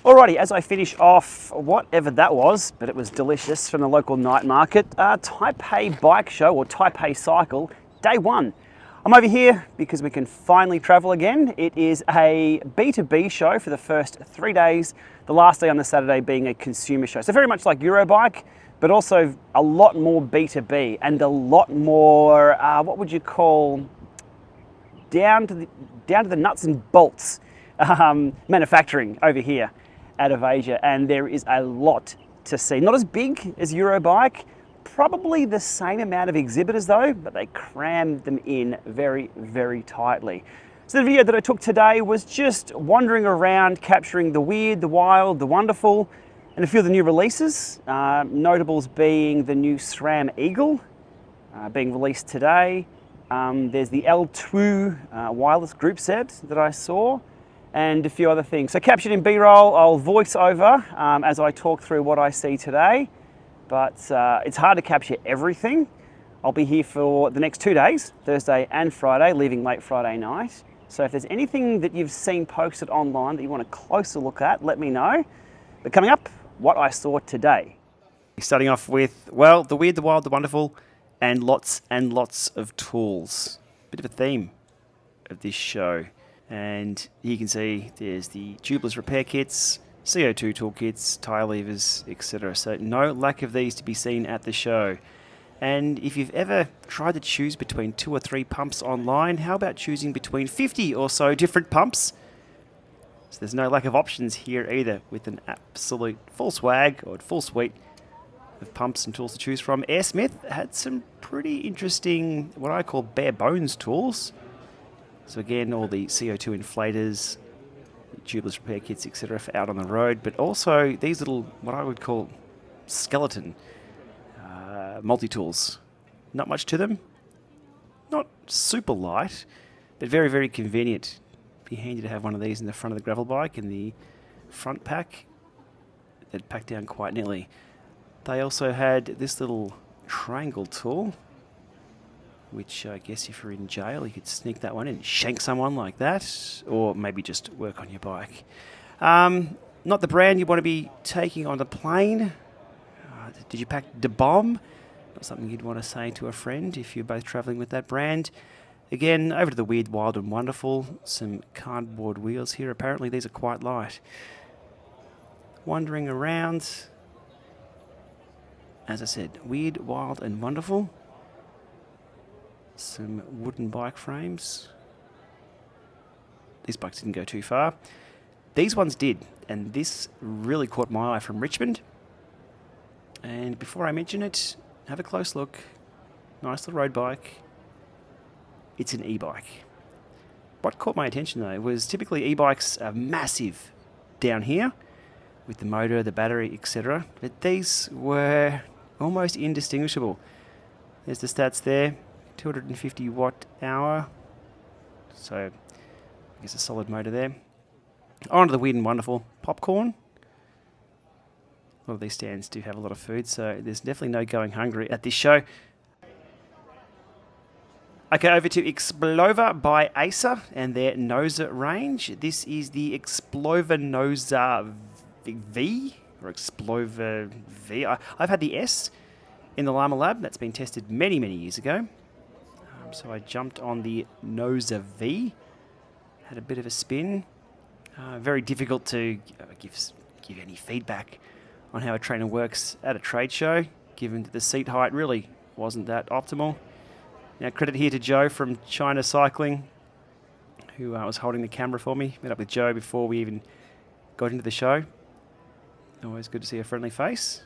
Alrighty, as I finish off whatever that was, but it was delicious from the local night market, Taipei Bike Show or Taipei Cycle, day one. I'm over here because we can finally travel again. It is a B2B show for the first 3 days, the last day on the Saturday being a consumer show. So very much like Eurobike, but also a lot more B2B and a lot more, what would you call, down to the nuts and bolts manufacturing over here out of Asia, and there is a lot to see. Not as big as Eurobike, probably the same amount of exhibitors though, but they crammed them in very, very tightly. So the video that I took today was just wandering around, capturing the weird, the wild, the wonderful, and a few of the new releases, notables being the new SRAM Eagle, being released today. There's the L-Twoo wireless group set that I saw, and a few other things. So captured in B-roll, I'll voice over as I talk through what I see today, but it's hard to capture everything. I'll be here for the next 2 days, Thursday and Friday, leaving late Friday night. So if there's anything that you've seen posted online that you want a closer look at, let me know. But coming up, what I saw today. Starting off with, well, the weird, the wild, the wonderful, and lots of tools. Bit of a theme of this show. And here you can see there's the tubeless repair kits, CO2 toolkits, tyre levers, etc. So no lack of these to be seen at the show. And if you've ever tried to choose between 2 or 3 pumps online, how about choosing between 50 or so different pumps? So there's no lack of options here either, with an absolute full swag or full suite of pumps and tools to choose from. AirSmith had some pretty interesting, what I call bare bones tools. So again, all the CO2 inflators, tubeless repair kits, etc. for out on the road, but also these little, what I would call skeleton multi-tools. Not much to them, not super light, but very, very convenient. Be handy to have one of these in the front of the gravel bike in the front pack. They'd pack down quite neatly. They also had this little triangle tool, which I guess if you're in jail, you could sneak that one in, shank someone like that, or maybe just work on your bike. Not the brand you want to be taking on the plane. Did you pack the bomb? Not something you'd want to say to a friend if you're both traveling with that brand. Again, over to the weird, wild and wonderful. Some cardboard wheels here. Apparently these are quite light. Wandering around. As I said, weird, wild and wonderful. Some wooden bike frames. These bikes didn't go too far. These ones did, and this really caught my eye from Richmond. And before I mention it, have a close look. Nice little road bike. It's an e-bike. What caught my attention though was typically e-bikes are massive down here with the motor, the battery, etc. But these were almost indistinguishable. There's the stats there. 250 watt hour, so I guess a solid motor there. On to the weird and wonderful popcorn. A lot of these stands do have a lot of food, so there's definitely no going hungry at this show. Okay, over to Explova by Acer and their Noza range. This is the Explova Noza V, or Explova V. I've had the S in the Llama Lab. That's been tested many years ago. So I jumped on the Noza V, had a bit of a spin. Very difficult to give any feedback on how a trainer works at a trade show, given that the seat height really wasn't that optimal. Now credit here to Joe from China Cycling, who was holding the camera for me. Met up with Joe before we even got into the show. Always good to see a friendly face.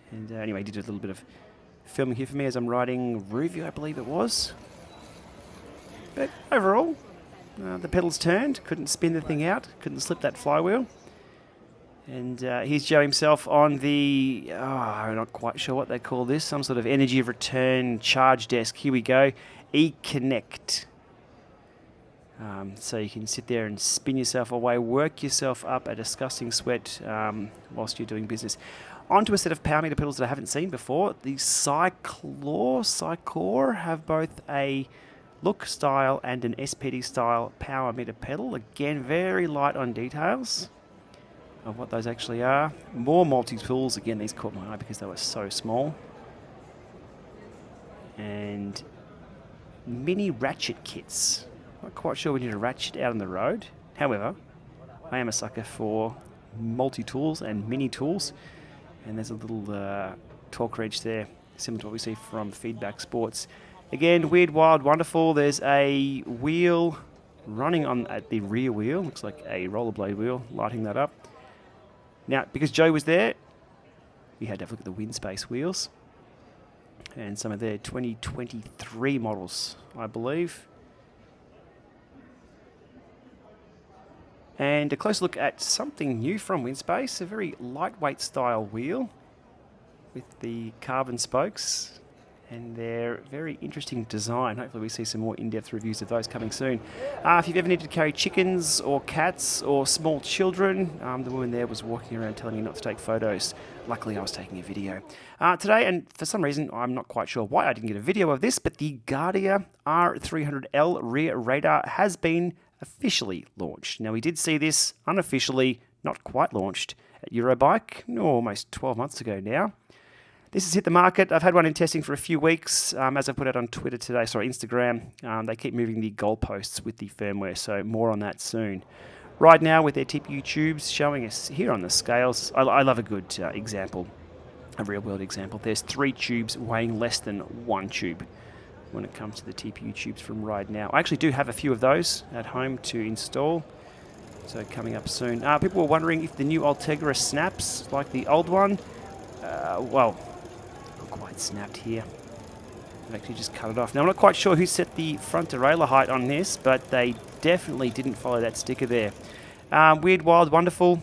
And anyway, he did a little bit of filming here for me as I'm riding Ruvio, I believe it was. But overall, the pedals turned, couldn't spin the thing out, couldn't slip that flywheel. And here's Joe himself on the, I'm not quite sure what they call this, some sort of energy of return charge desk. Here we go, eConnect. So you can sit there and spin yourself away, work yourself up a disgusting sweat whilst you're doing business. Onto a set of power meter pedals that I haven't seen before. The Cyclor have both a look style and an SPD style power meter pedal. Again, very light on details. of what those actually are. More multi-tools. Again, these caught my eye because they were so small. And mini ratchet kits. Not quite sure we need a ratchet out on the road. However, I am a sucker for multi-tools and mini tools. And there's a little torque wrench there, similar to what we see from Feedback Sports. Again, weird, wild, wonderful. There's a wheel running on at the rear wheel. Looks like a rollerblade wheel, lighting that up. Now, because Joe was there, we had to have a look at the wind space wheels. And some of their 2023 models, I believe. And a close look at something new from Windspace, a very lightweight style wheel with the carbon spokes and their very interesting design. Hopefully we see some more in-depth reviews of those coming soon. If you've ever needed to carry chickens or cats or small children, the woman there was walking around telling me not to take photos. Luckily I was taking a video. Today, and for some reason, I'm not quite sure why I didn't get a video of this, but the Guardia R300L rear radar has been officially launched. Now we did see this unofficially, not quite launched, at Eurobike, almost 12 months ago now. This has hit the market. I've had one in testing for a few weeks. As I put out on Instagram, they keep moving the goalposts with the firmware, so more on that soon. Right now, with their TPU tubes showing us here on the scales, I love a good example, a real-world example. There's 3 tubes weighing less than 1 tube when it comes to the TPU tubes from Ride Now. I actually do have a few of those at home to install, so coming up soon. People were wondering if the new Ultegra snaps like the old one. Well, not quite snapped here. I've actually just cut it off. Now, I'm not quite sure who set the front derailleur height on this, but they definitely didn't follow that sticker there. Weird, wild, wonderful.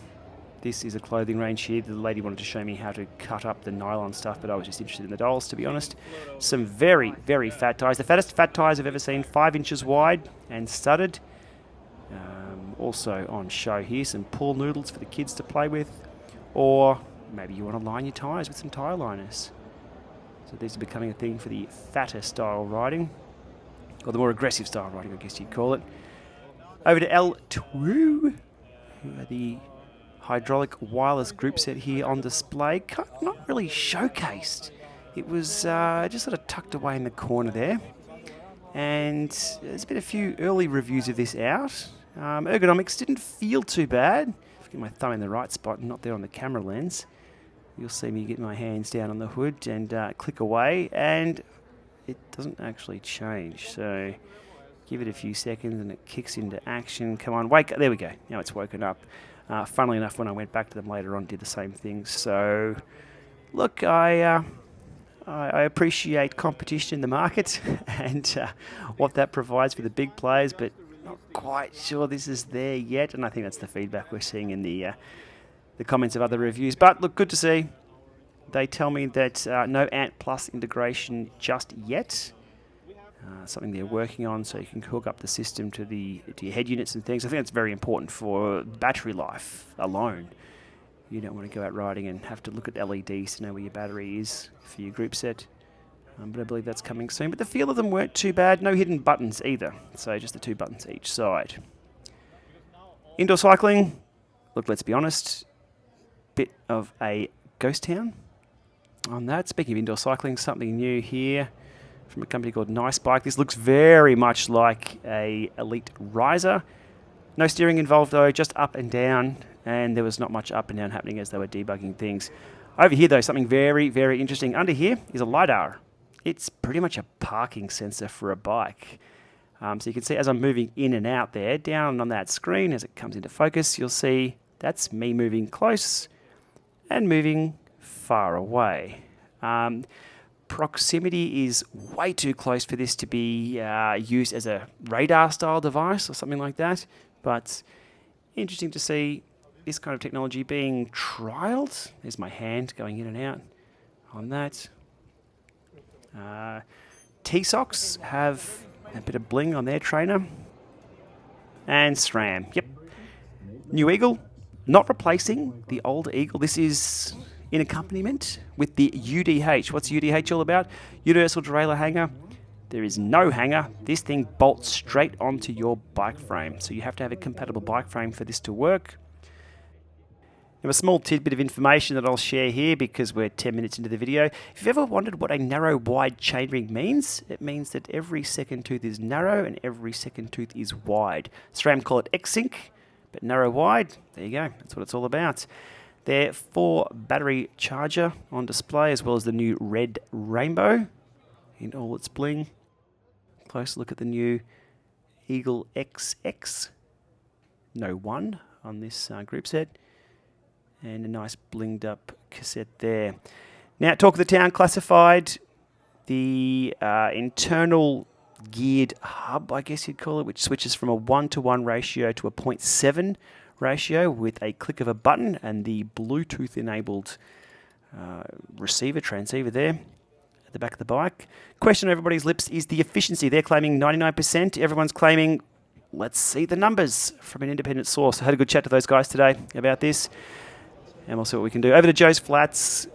This is a clothing range here. The lady wanted to show me how to cut up the nylon stuff, but I was just interested in the dolls, to be honest. Some very, very fat tyres. The fattest fat tyres I've ever seen, 5 inches wide and studded. Also on show here, some pool noodles for the kids to play with. Or maybe you want to line your tyres with some tyre liners. So these are becoming a thing for the fatter style riding, or the more aggressive style riding, I guess you'd call it. Over to L-Twoo, the hydraulic wireless group set here on display. Not really showcased. It was just sort of tucked away in the corner there. And there's been a few early reviews of this out. Ergonomics didn't feel too bad. If I get my thumb in the right spot and not there on the camera lens, you'll see me get my hands down on the hood and click away, and it doesn't actually change. So give it a few seconds and it kicks into action. Come on, wake up. There we go. Now it's woken up. Funnily enough, when I went back to them later on, did the same thing. So look, I appreciate competition in the market and what that provides for the big players, but not quite sure this is there yet. And I think that's the feedback we're seeing in the comments of other reviews. But look, good to see. They tell me that no Ant Plus integration just yet. Something they're working on, so you can hook up the system to your head units and things. I think that's very important for battery life alone. You don't want to go out riding and have to look at LEDs to know where your battery is for your group set. But I believe that's coming soon. But the feel of them weren't too bad. No hidden buttons either. So just the 2 buttons each side. Indoor cycling. Look, let's be honest. Bit of a ghost town on that. Speaking of indoor cycling, something new here from a company called Nice Bike. This looks very much like a Elite Riser. No steering involved though, just up and down, and there was not much up and down happening as they were debugging things. Over here though, something very, very interesting. Under here is a LiDAR. It's pretty much a parking sensor for a bike. So you can see as I'm moving in and out there, down on that screen as it comes into focus, you'll see that's me moving close and moving far away. Proximity is way too close for this to be used as a radar-style device or something like that, but interesting to see this kind of technology being trialled. There's my hand going in and out on that. T-Socks have a bit of bling on their trainer. And SRAM, yep. New Eagle, not replacing the old Eagle. This is in accompaniment with the UDH. What's UDH all about? Universal Derailleur Hanger. There is no hanger. This thing bolts straight onto your bike frame. So you have to have a compatible bike frame for this to work. Now, a small tidbit of information that I'll share here because we're 10 minutes into the video. If you've ever wondered what a narrow wide chainring means, it means that every second tooth is narrow and every second tooth is wide. SRAM call it X-Sync, but narrow wide, there you go, that's what it's all about. There 4 battery charger on display, as well as the new red rainbow in all its bling. Close look at the new Eagle XX, no 1 on this group set. And a nice blinged up cassette there. Now, talk of the town classified, the internal geared hub, I guess you'd call it, which switches from a 1-to-1 ratio to a 0.7 ratio with a click of a button, and the Bluetooth enabled transceiver there at the back of the bike. Question on everybody's lips is the efficiency. They're claiming 99%. Everyone's claiming, let's see the numbers from an independent source. I had a good chat to those guys today about this. And we'll see what we can do. Over to Joe's Flats.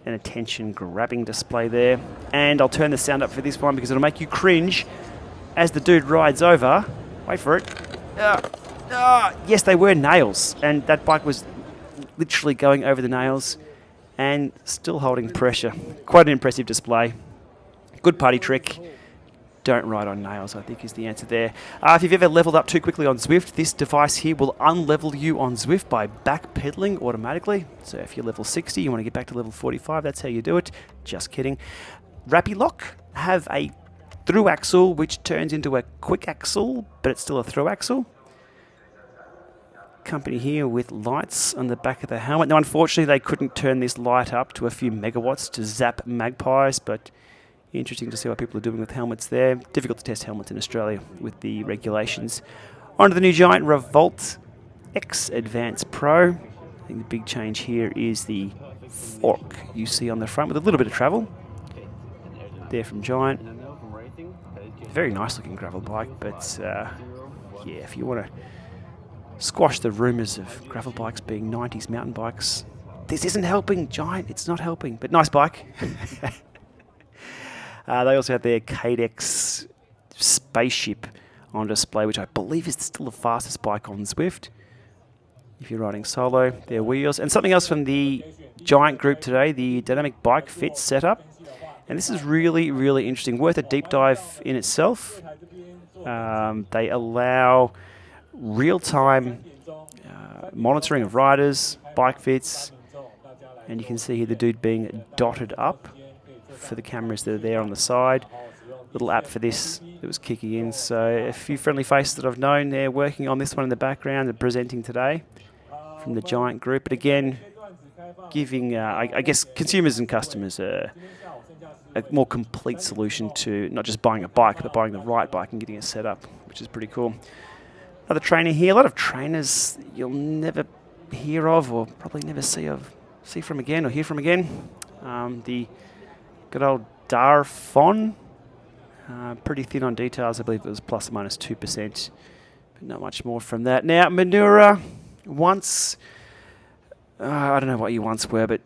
An attention-grabbing display there. And I'll turn the sound up for this one because it'll make you cringe as the dude rides over. Wait for it. Yes, they were nails. And that bike was literally going over the nails and still holding pressure. Quite an impressive display. Good party trick. Don't ride on nails, I think, is the answer there. If you've ever leveled up too quickly on Zwift, this device here will unlevel you on Zwift by backpedaling automatically. So if you're level 60, you want to get back to level 45, that's how you do it. Just kidding. Rappy Lock have a through axle, which turns into a quick axle, but it's still a through axle. Company here with lights on the back of the helmet. Now, unfortunately, they couldn't turn this light up to a few megawatts to zap magpies, but interesting to see what people are doing with helmets there. Difficult to test helmets in Australia with the regulations. On to the new Giant Revolt X Advance Pro. I think the big change here is the fork you see on the front with a little bit of travel. There from Giant. Very nice looking gravel bike, but yeah, if you want to squash the rumours of gravel bikes being 90s mountain bikes, this isn't helping, Giant. It's not helping, but nice bike. They also have their Cadex spaceship on display, which I believe is still the fastest bike on Zwift. If you're riding solo, their wheels. And something else from the Giant group today, the dynamic bike fit setup. And this is really, really interesting. Worth a deep dive in itself. They allow real-time monitoring of riders, bike fits. And you can see here the dude being dotted up for the cameras that are there on the side. Little app for this that was kicking in. So a few friendly faces that I've known, they're working on this one in the background and presenting today from the Giant group. But again, giving, I guess, consumers and customers a more complete solution to not just buying a bike, but buying the right bike and getting it set up, which is pretty cool. Another trainer here. A lot of trainers you'll never hear of or probably never see from again or hear from again. The good old Darfon, pretty thin on details. I believe it was plus or minus 2%, but not much more from that. Now, Manura, once, I don't know what you once were, but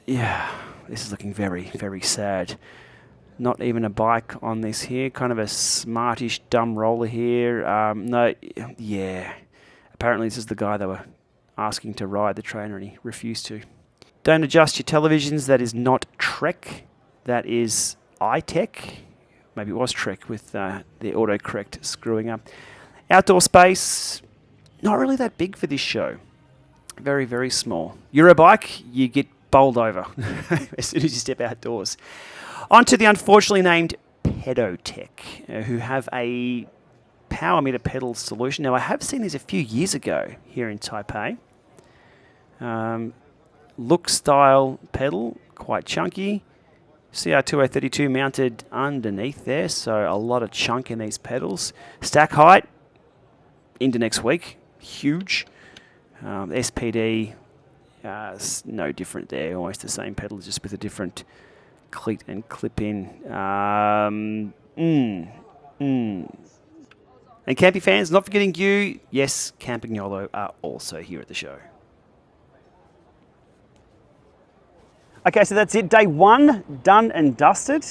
yeah, this is looking very, very sad. Not even a bike on this here, kind of a smartish dumb roller here. Apparently this is the guy they were asking to ride the trainer and he refused to. Don't adjust your televisions. That is not Trek. That is iTech. Maybe it was Trek with the autocorrect screwing up. Outdoor space, not really that big for this show. Very, very small. Eurobike, you get bowled over as soon as you step outdoors. On to the unfortunately named Pedotech, who have a power meter pedal solution. Now, I have seen these a few years ago here in Taipei. Look style pedal, quite chunky. CR2032 mounted underneath there, so a lot of chunk in these pedals. Stack height into next week, huge. SPD, no different there, almost the same pedal, just with a different cleat and clip in. And camping fans, not forgetting you, yes, Camping YOLO are also here at the show. Okay, so that's it. Day one, done and dusted.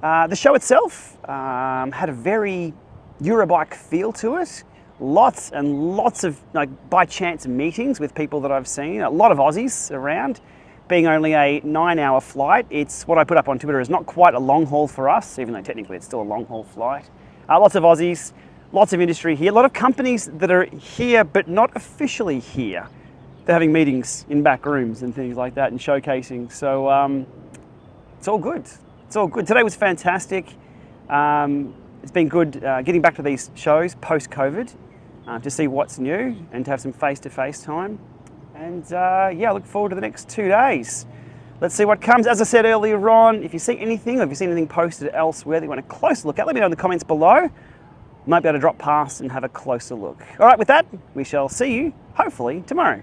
The show itself had a very Eurobike feel to it. Lots and lots of by chance meetings with people that I've seen. A lot of Aussies around. Being only a 9-hour flight, it's what I put up on Twitter is not quite a long haul for us, even though technically it's still a long haul flight. Lots of Aussies, lots of industry here, a lot of companies that are here but not officially here. They're having meetings in back rooms and things like that and showcasing. So it's all good. It's all good. Today was fantastic. It's been good getting back to these shows post-COVID to see what's new and to have some face-to-face time. And yeah, I look forward to the next 2 days. Let's see what comes. As I said earlier on, if you see anything or if you've seen anything posted elsewhere that you want a closer look at, let me know in the comments below. Might be able to drop past and have a closer look. All right, with that, we shall see you hopefully tomorrow.